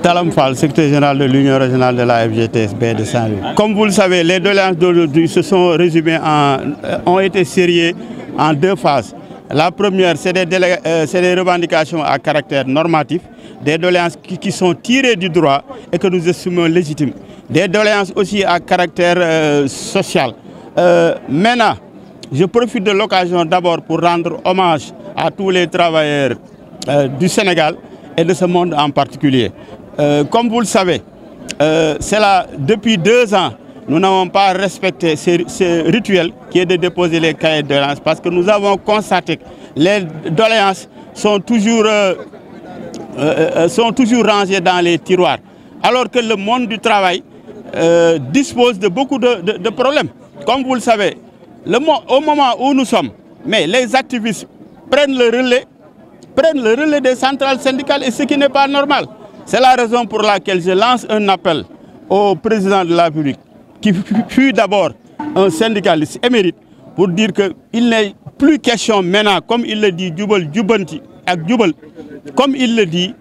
Talam Fall, secrétaire général de l'Union régionale de la FGTSB de Saint-Louis. Comme vous le savez, les doléances d'aujourd'hui se sont résumées ont été sériées en deux phases. La première, c'est des revendications à caractère normatif, des doléances qui sont tirées du droit et que nous estimons légitimes. Des doléances aussi à caractère social. Maintenant, je profite de l'occasion d'abord pour rendre hommage à tous les travailleurs du Sénégal et de ce monde en particulier. Comme vous le savez, c'est là, depuis 2 ans, nous n'avons pas respecté ce rituel qui est de déposer les cahiers de doléances parce que nous avons constaté que les doléances sont toujours rangées dans les tiroirs, alors que le monde du travail dispose de beaucoup de problèmes. Comme vous le savez, au moment où nous sommes, mais les activistes prennent le relais des centrales syndicales et ce qui n'est pas normal. C'est la raison pour laquelle je lance un appel au président de la République, qui fut d'abord un syndicaliste émérite, pour dire qu'il n'est plus question maintenant, comme il le dit, comme il le dit,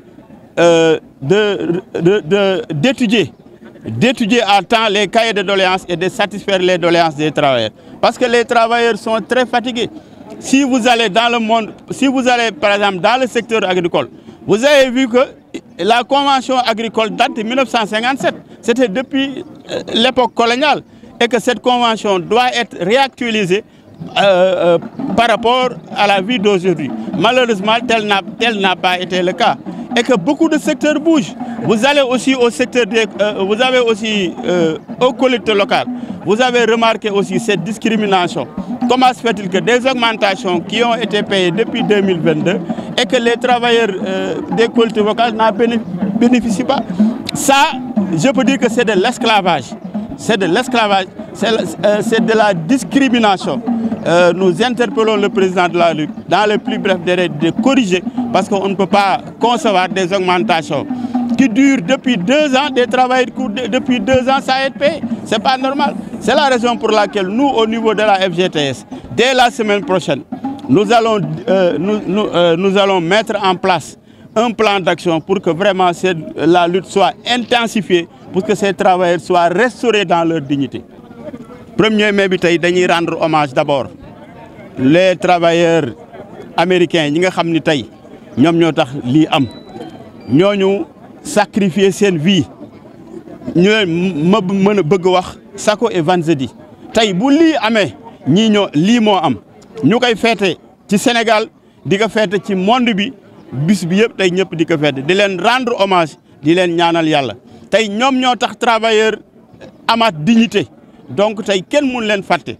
d'étudier à temps les cahiers de doléances et de satisfaire les doléances des travailleurs. Parce que les travailleurs sont très fatigués. Si vous allez dans le monde, si vous allez par exemple dans le secteur agricole, vous avez vu que la convention agricole date de 1957. C'était depuis l'époque coloniale et que cette convention doit être réactualisée par rapport à la vie d'aujourd'hui. Malheureusement, tel n'a pas été le cas. Et que beaucoup de secteurs bougent. Vous allez aussi au secteur vous avez aussi aux collectivités locales. Vous avez remarqué aussi cette discrimination. Comment se fait-il que des augmentations qui ont été payées depuis 2022 et que les travailleurs des collectivités locales n'en bénéficient pas? Ça, je peux dire que c'est de l'esclavage. C'est de l'esclavage, c'est de la discrimination. Nous interpellons le président de la République dans le plus bref délai de corriger parce qu'on ne peut pas concevoir des augmentations qui durent depuis 2 ans, des travailleurs depuis 2 ans sans être payés. Ce n'est pas normal. C'est la raison pour laquelle nous, au niveau de la FGTS, dès la semaine prochaine, nous allons mettre en place un plan d'action pour que vraiment la lutte soit intensifiée, pour que ces travailleurs soient restaurés dans leur dignité. Premier mai, nous rendre hommage d'abord les travailleurs américains qui ont sacrifié leur vie. Sako et Vanzedi. Tay bu li amé ñi ñoo li mo am ñukay fété ci Sénégal di ko fété ci monde bi bis bi yépp tay ñëpp di ko fété di leen rendre hommage di leen ñaanal Yalla tay ñom ñoo tax travailleur amat dignité donc tay kenn mun leen faté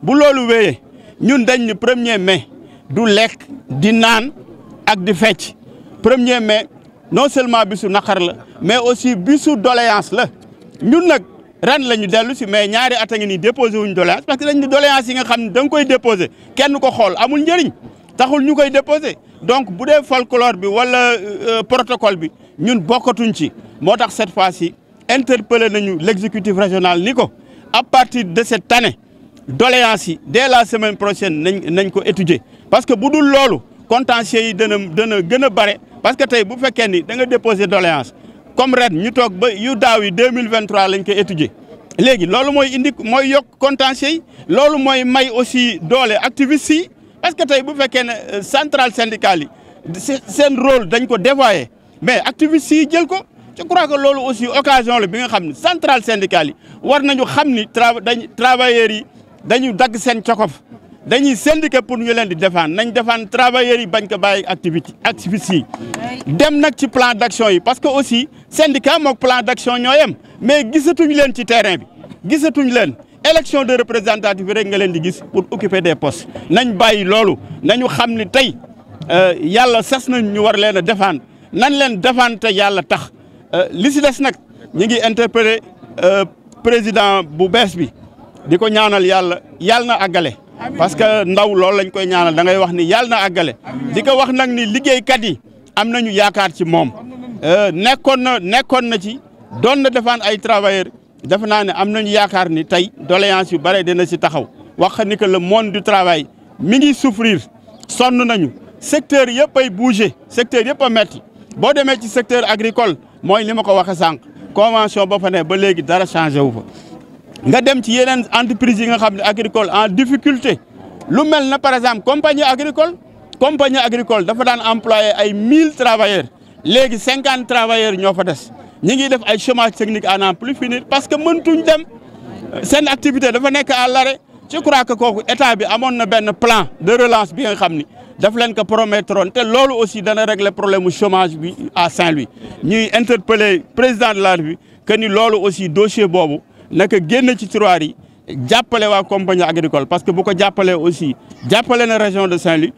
bu lolu wéyé ñun dañ ni 1er mai du lekk di naan ak di fecc 1er mai non seulement bisu nakar la mais aussi bisu doléance la ñun nak ren lañu dellu ci mais ñaari at a ngi nii déposé wuñ doléance parce que dañ ni doléance yi nga xam ne da nga koy déposé kenn ko xool amul njëriñ taxul ñu koy déposé donc bu dee folklore bi wala protocole bi ñun bokkatuñ ci moo tax cette fois-ci interpellé nañu l'exécutif régional ni ko à partir de cette année doléance yi dès la semaine prochaine nañ ko étudier parce que bu dul loolu contentieux yi dana gën a bare parce que tey bu fekkee ni da nga déposé doléance comme ren ñu toog ba yu daaw yi 2023 lañ koy étudier léegi loolu mooy indi mooy yokk contentieux yi loolu mooy may aussi doole activistes yi parce que tey bu fekkee ne centrale syndicale yi seen rôle dañ ko dévoyer mais activistes yi jël ko je crois que loolu aussi occasion la bi nga xam ne centrale syndicale yi war nañu xam ni travailleurs yi dañu dagg seen cokof dañuy syndiqué pour ñu leen di défendre nañ défendre travailleurs yi bañ ko bàyyi activistes yi dem nag ci plan d'action yi parce que aussi syndicat mook plan d'action ñoo yem mais gisatuñ leen ci terrain bi gisatuñ leen élection de représentative rek nga leen di gis pour occuper des postes nañ bàyyi loolu nañu xam ni tey yàlla sas nañ ñu war leen a défendre nañ leen défendre te yàlla tax li si des nag ñu ngi interpellé président bu bees bi di ko ñaanal yàlla na àggale parce que ndaw loolu lañ koy ñaanal da ngay wax ni yàlla na àggale di ko wax nag ni liggéeykat yi am nañu yaakaar ci moom nekkoon na ci doon na défendre ay travailleurs defe naa ne am nañu yaakaar ni tey doléance yu bare dina ci taxaw wax ni que le monde du travail mi ngi souffrir sonn nañu secteur yëpp ay bouger secteur yëpp a metti boo demee ci secteur agricole mooy li ma ko waxee sànq convention ba fa ne ba léegi dara changé wu fa nga dem ci yeneen entreprise yi nga xam ne agricole en difficulté lu mel na par exemple compagnie agricole dafa daan employé ay 1000 travailleurs léegi 50 travailleurs ñoo fa des ñi ngi def ay chômage technique à n'en plus finir parce que mëntuñ dem seen activité dafa nekk à l'arrêt je crois que kooku état bi amoon na benn plan de relance bi nga xam ni daf leen ko promettroon te loolu aussi dana régler problème mu chômage bi à Saint-Louis ñuy interpeller président de la République que ni loolu aussi dossier boobu naka génn ci tiroir yi jàppale waa compagnie agricole parce que bu ko jàppalee aussi jàppale na région de Saint-Louis